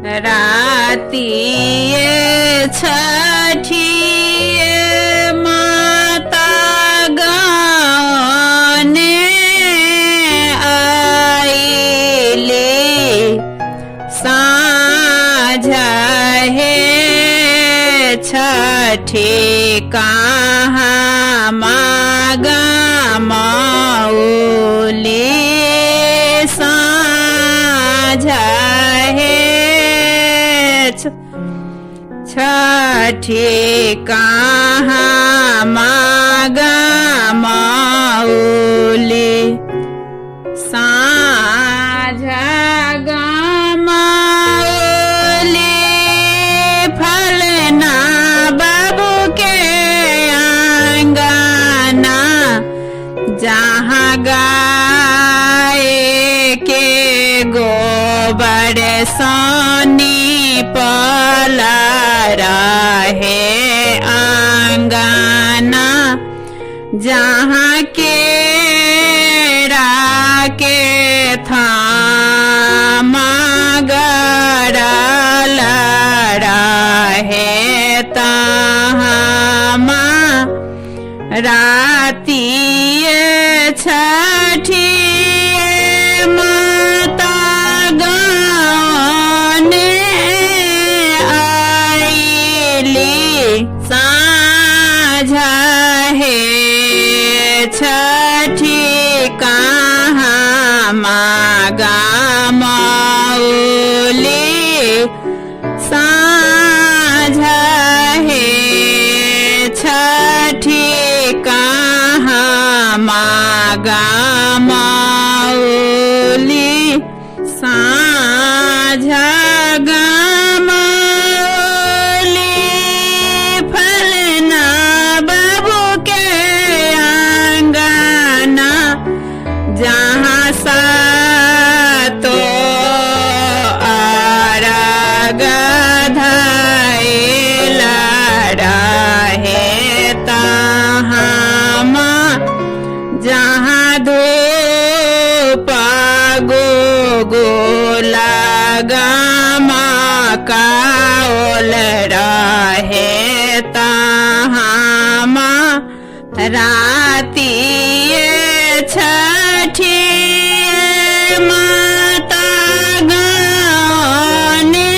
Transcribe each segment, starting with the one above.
राती छठी माता गाने आईले साँझ हे छठी कहाँ मागा मौली साँझ हे छठी कहाँ मागा मौली साँझ गमौली फलना बाबू के आंगना जहाँ गाय के गोबर सोनी पला रहे आंगना जहाँ केरा के थामा गड़ल रहे तहाँ राती छठी माता गाने आईली साँझ हे छठी कहाँ मागा मौली साँझ हे छठी कहाँ मागा मौली साँझ गमौली फलना बाबू के आंगना जहाँ सातो अरग धइल रहे तहाँ जहाँ धूप गोला काओल रहे तहाँ राती छठी माता गाने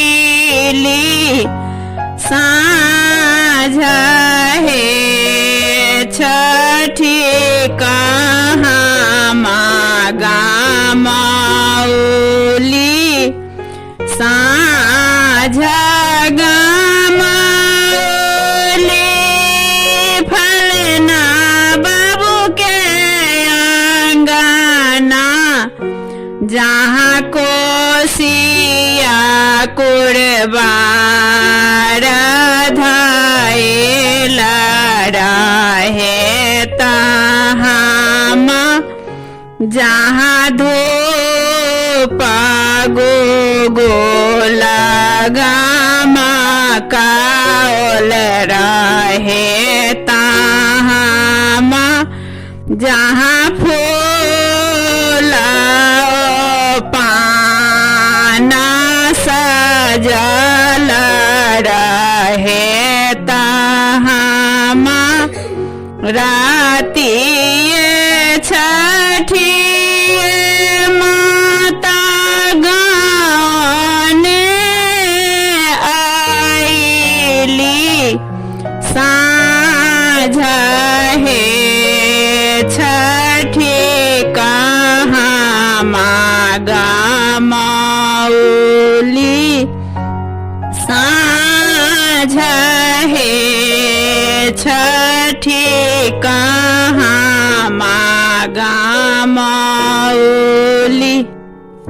आईली साँझ हे छठी कहाँ मागा मौली साँझ गमौली फलना बाबू के आंगना जहाँ कोसिया कुरबार धइल रहे तहाँ जहाँ धूप गोला काओल रहे तहाँ जहाँ फूल पाना सजल रहे तहाँ राती छठी माता गाने आईली साँझ हे छठी कहाँ मागा मौली साँझ हे छठी कहाँ मागा मौली।